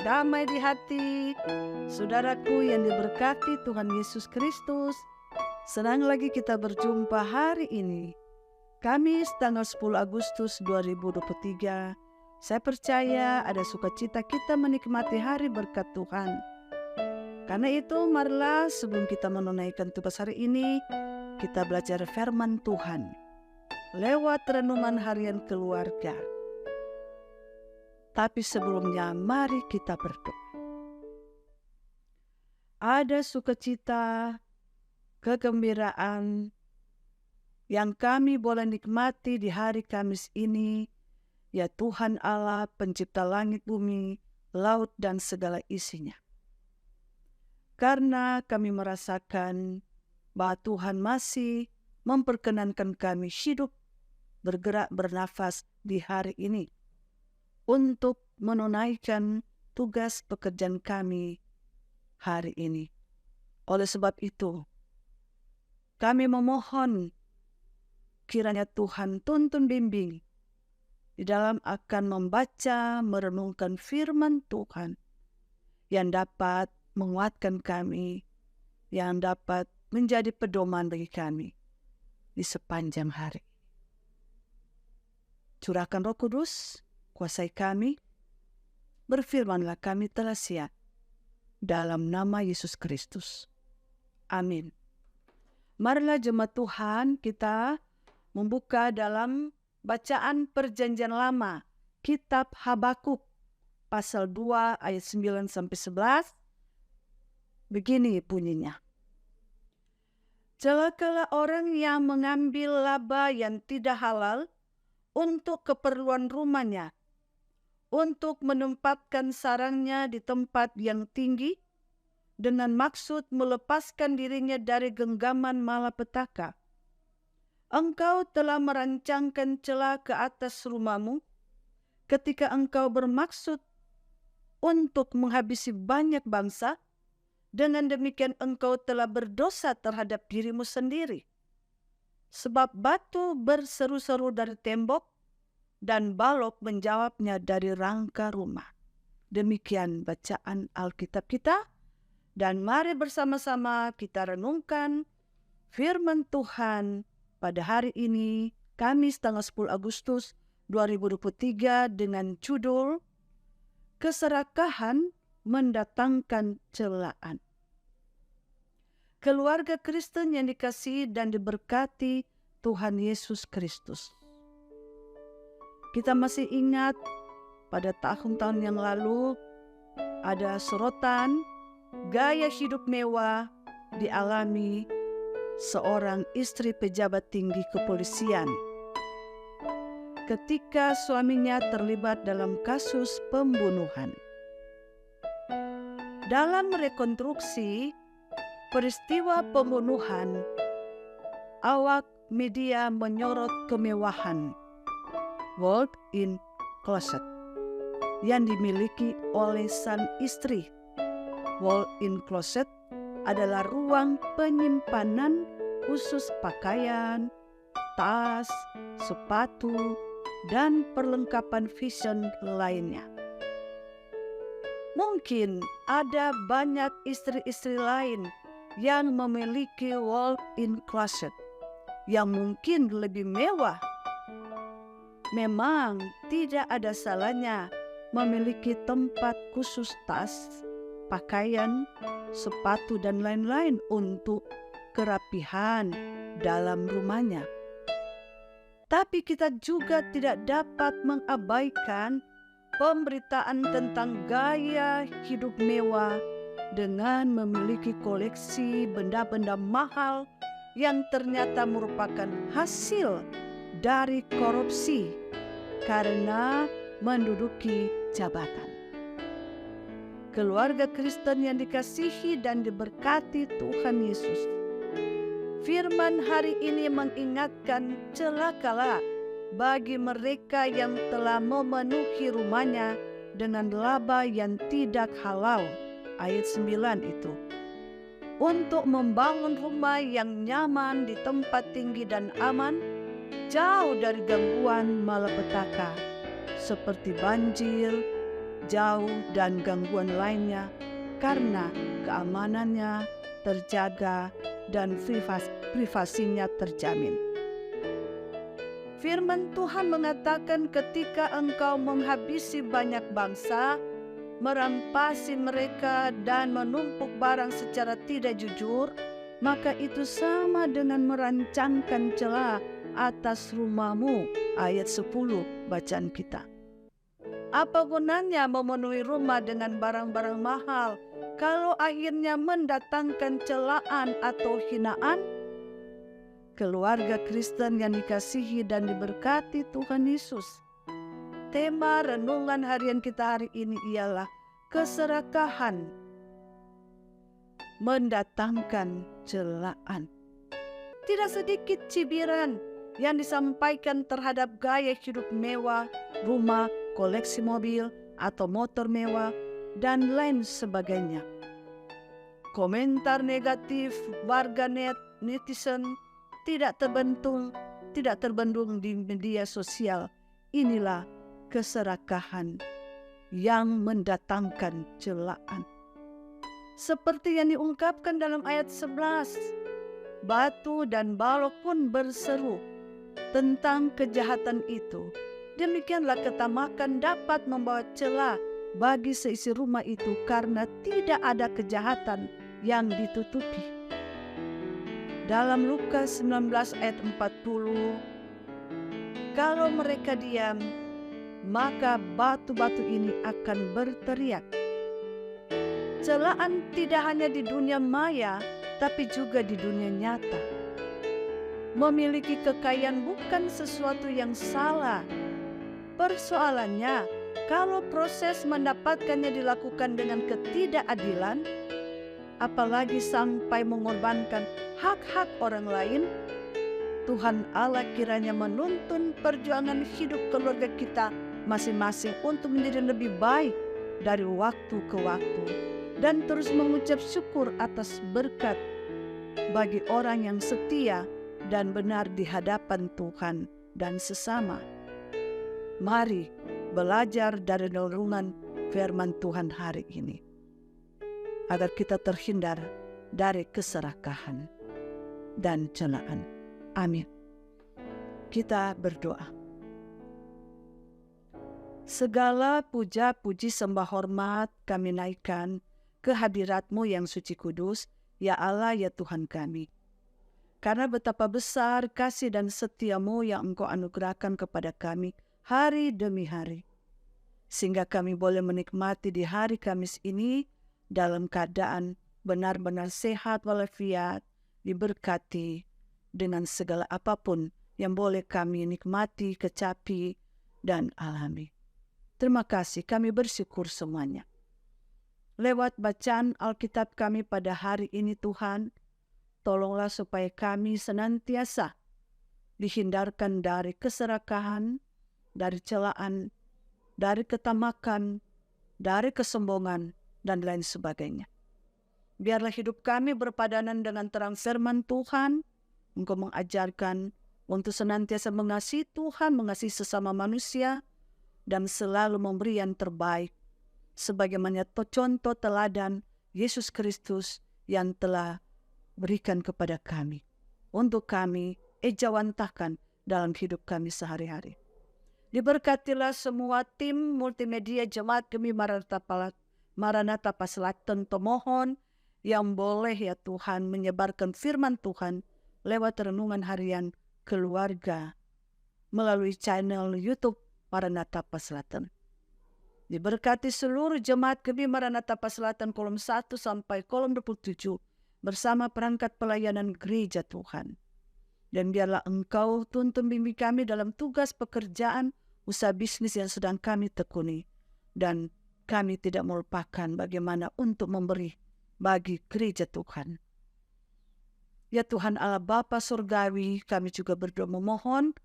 damai di hati, saudaraku yang diberkati Tuhan Yesus Kristus. Senang lagi kita berjumpa hari ini, Kamis tanggal 10 Agustus 2023. Saya percaya ada sukacita kita menikmati hari berkat Tuhan. Karena itu marilah sebelum kita menunaikan tugas hari ini, kita belajar firman Tuhan lewat renungan harian keluarga. Tapi sebelumnya mari kita berdoa. Ada sukacita, kegembiraan yang kami boleh nikmati di hari Kamis ini, ya Tuhan Allah pencipta langit bumi, laut dan segala isinya. Karena kami merasakan bahwa Tuhan masih memperkenankan kami hidup, bergerak, bernafas di hari ini untuk menunaikan tugas pekerjaan kami hari ini. Oleh sebab itu, kami memohon kiranya Tuhan tuntun bimbing di dalam akan membaca, merenungkan firman Tuhan yang dapat menguatkan kami, yang dapat menjadi pedoman bagi kami di sepanjang hari. Curahkan Roh Kudus, kuasai kami, berfirmanlah kami telah siap, dalam nama Yesus Kristus. Amin. Marilah jemaat Tuhan kita membuka dalam bacaan Perjanjian Lama, Kitab Habakuk, pasal 2 ayat 9-11. Begini bunyinya. Celakalah orang yang mengambil laba yang tidak halal untuk keperluan rumahnya, untuk menempatkan sarangnya di tempat yang tinggi, dengan maksud melepaskan dirinya dari genggaman malapetaka. Engkau telah merancangkan celah ke atas rumahmu ketika engkau bermaksud untuk menghabisi banyak bangsa. Dengan demikian engkau telah berdosa terhadap dirimu sendiri. Sebab batu berseru-seru dari tembok dan balok menjawabnya dari rangka rumah. Demikian bacaan Alkitab kita. Dan mari bersama-sama kita renungkan firman Tuhan pada hari ini, Kamis tanggal 10 Agustus 2023 dengan judul Keserakahan Mendatangkan Celaan. Keluarga Kristen yang dikasihi dan diberkati Tuhan Yesus Kristus. Kita masih ingat pada tahun-tahun yang lalu ada sorotan gaya hidup mewah dialami seorang istri pejabat tinggi kepolisian ketika suaminya terlibat dalam kasus pembunuhan. Dalam rekonstruksi peristiwa pembunuhan, awak media menyorot kemewahan walk-in closet yang dimiliki oleh sang istri. Walk-in closet adalah ruang penyimpanan khusus pakaian, tas, sepatu, dan perlengkapan fashion lainnya. Mungkin ada banyak istri-istri lain yang memiliki walk-in closet yang mungkin lebih mewah. Memang tidak ada salahnya memiliki tempat khusus tas, pakaian, sepatu, dan lain-lain untuk kerapihan dalam rumahnya. Tapi kita juga tidak dapat mengabaikan pemberitaan tentang gaya hidup mewah dengan memiliki koleksi benda-benda mahal yang ternyata merupakan hasil dari korupsi karena menduduki jabatan. Keluarga Kristen yang dikasihi dan diberkati Tuhan Yesus, firman hari ini mengingatkan celakalah bagi mereka yang telah memenuhi rumahnya dengan laba yang tidak halal. Ayat 9 itu. Untuk membangun rumah yang nyaman di tempat tinggi dan aman, jauh dari gangguan malapetaka seperti banjir, jauh dan gangguan lainnya, karena keamanannya terjaga dan privasinya terjamin. Firman Tuhan mengatakan ketika engkau menghabisi banyak bangsa, merampasi mereka dan menumpuk barang secara tidak jujur, maka itu sama dengan merancangkan celah atas rumahmu. Ayat 10 bacaan kita. Apa gunanya memenuhi rumah dengan barang-barang mahal kalau akhirnya mendatangkan celaan atau hinaan? Keluarga Kristen yang dikasihi dan diberkati Tuhan Yesus, tema renungan harian kita hari ini ialah keserakahan mendatangkan celaan. Tidak sedikit cibiran yang disampaikan terhadap gaya hidup mewah, rumah, koleksi mobil atau motor mewah, dan lain sebagainya. Komentar negatif warganet, netizen tidak terbendung di media sosial. Inilah keserakahan yang mendatangkan celaan. Seperti yang diungkapkan dalam ayat 11, batu dan balok pun berseru tentang kejahatan itu. Demikianlah ketamakan dapat membawa celah bagi seisi rumah itu karena tidak ada kejahatan yang ditutupi. Dalam Lukas 19 ayat 40, kalau mereka diam, maka batu-batu ini akan berteriak. Celaan tidak hanya di dunia maya, tapi juga di dunia nyata. Memiliki kekayaan bukan sesuatu yang salah. Persoalannya, kalau proses mendapatkannya dilakukan dengan ketidakadilan, apalagi sampai mengorbankan hak-hak orang lain, Tuhan Allah kiranya menuntun perjuangan hidup keluarga kita masing-masing untuk menjadi lebih baik dari waktu ke waktu, dan terus mengucap syukur atas berkat bagi orang yang setia dan benar di hadapan Tuhan dan sesama. Mari belajar dari renungan firman Tuhan hari ini, agar kita terhindar dari keserakahan dan celaan. Amin. Kita berdoa. Segala puja, puji, sembah, hormat kami naikkan ke hadirat-Mu yang suci kudus, ya Allah, ya Tuhan kami. Karena betapa besar kasih dan setia-Mu yang Engkau anugerahkan kepada kami hari demi hari, sehingga kami boleh menikmati di hari Kamis ini dalam keadaan benar-benar sehat walafiat, diberkati dengan segala apapun yang boleh kami nikmati, kecapi, dan alami. Terima kasih, kami bersyukur semuanya. Lewat bacaan Alkitab kami pada hari ini Tuhan, tolonglah supaya kami senantiasa dihindarkan dari keserakahan, dari celaan, dari ketamakan, dari kesombongan, dan lain sebagainya. Biarlah hidup kami berpadanan dengan terang firman Tuhan. Engkau mengajarkan untuk senantiasa mengasihi Tuhan, mengasihi sesama manusia, dan selalu memberi yang terbaik, sebagaimana contoh teladan Yesus Kristus yang telah berikan kepada kami, untuk kami ejawantahkan dalam hidup kami sehari-hari. Diberkatilah semua tim multimedia Jemaat Gemi Maranatha Paselatan Tomohon yang boleh ya Tuhan menyebarkan firman Tuhan lewat renungan harian keluarga melalui channel YouTube Maranatha Paselatan. Diberkati seluruh Jemaat Gemi Maranatha Paselatan kolom 1 sampai kolom 27 bersama perangkat pelayanan gereja Tuhan. Dan biarlah Engkau tuntun bimbing kami dalam tugas pekerjaan, usaha bisnis yang sedang kami tekuni. Dan kami tidak melupakan bagaimana untuk memberi bagi gereja Tuhan. Ya Tuhan Allah Bapa Surgawi, kami juga berdoa memohon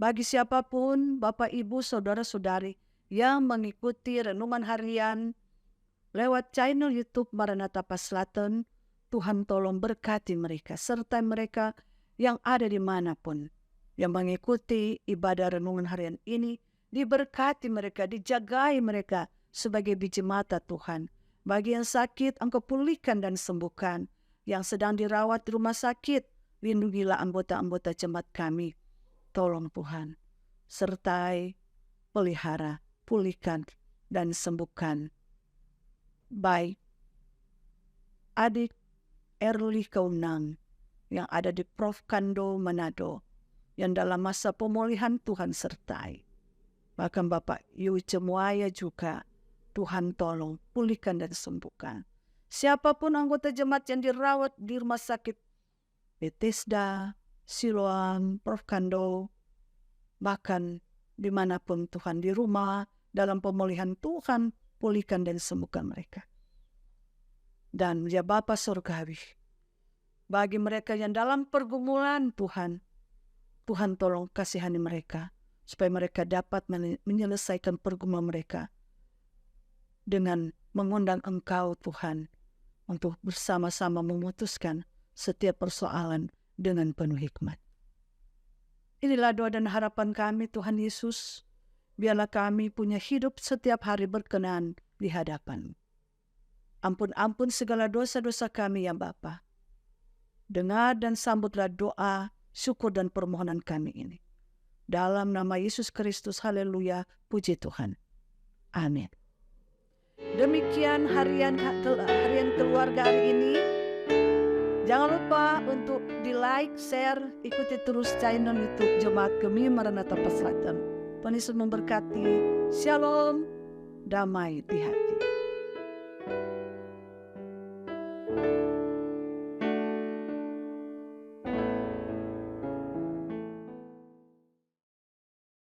bagi siapapun, Bapak, Ibu, Saudara-saudari yang mengikuti renungan harian lewat channel YouTube Maranatha Paselatan, Tuhan tolong berkati mereka, serta mereka yang ada dimanapun, yang mengikuti ibadah renungan harian ini, diberkati mereka, dijagai mereka sebagai biji mata Tuhan. Bagi yang sakit, Engkau pulihkan dan sembuhkan. Yang sedang dirawat di rumah sakit, lindungilah anggota-anggota jemaat kami. Tolong Tuhan, sertai, pelihara, pulihkan, dan sembuhkan. Baik, adik Erli Kaunang yang ada di Prof. Kando, Manado, yang dalam masa pemulihan Tuhan sertai. Bahkan Bapak Yu Cemuaya juga, Tuhan tolong, pulihkan dan sembuhkan. Siapapun anggota jemaat yang dirawat di rumah sakit Bethesda, Siloam, Prof. Kando, bahkan dimanapun Tuhan, di rumah, dalam pemulihan Tuhan, pulihkan dan sembuhkan mereka. Dan ya Bapa Surgawi, bagi mereka yang dalam pergumulan Tuhan, Tuhan tolong kasihani mereka, supaya mereka dapat menyelesaikan pergumulan mereka dengan mengundang Engkau Tuhan, untuk bersama-sama memutuskan setiap persoalan dengan penuh hikmat. Inilah doa dan harapan kami Tuhan Yesus. Biarlah kami punya hidup setiap hari berkenan di hadapan-Mu. Ampun segala dosa-dosa kami ya Bapa. Dengar dan sambutlah doa, syukur dan permohonan kami ini. Dalam nama Yesus Kristus, haleluya, puji Tuhan. Amin. Demikian harian keluarga hari ini. Jangan lupa untuk di-like, share, ikuti terus channel YouTube Jemaat Gemi Maranatha Paselatan. Tuhan Yesus memberkati. Shalom, damai di hati.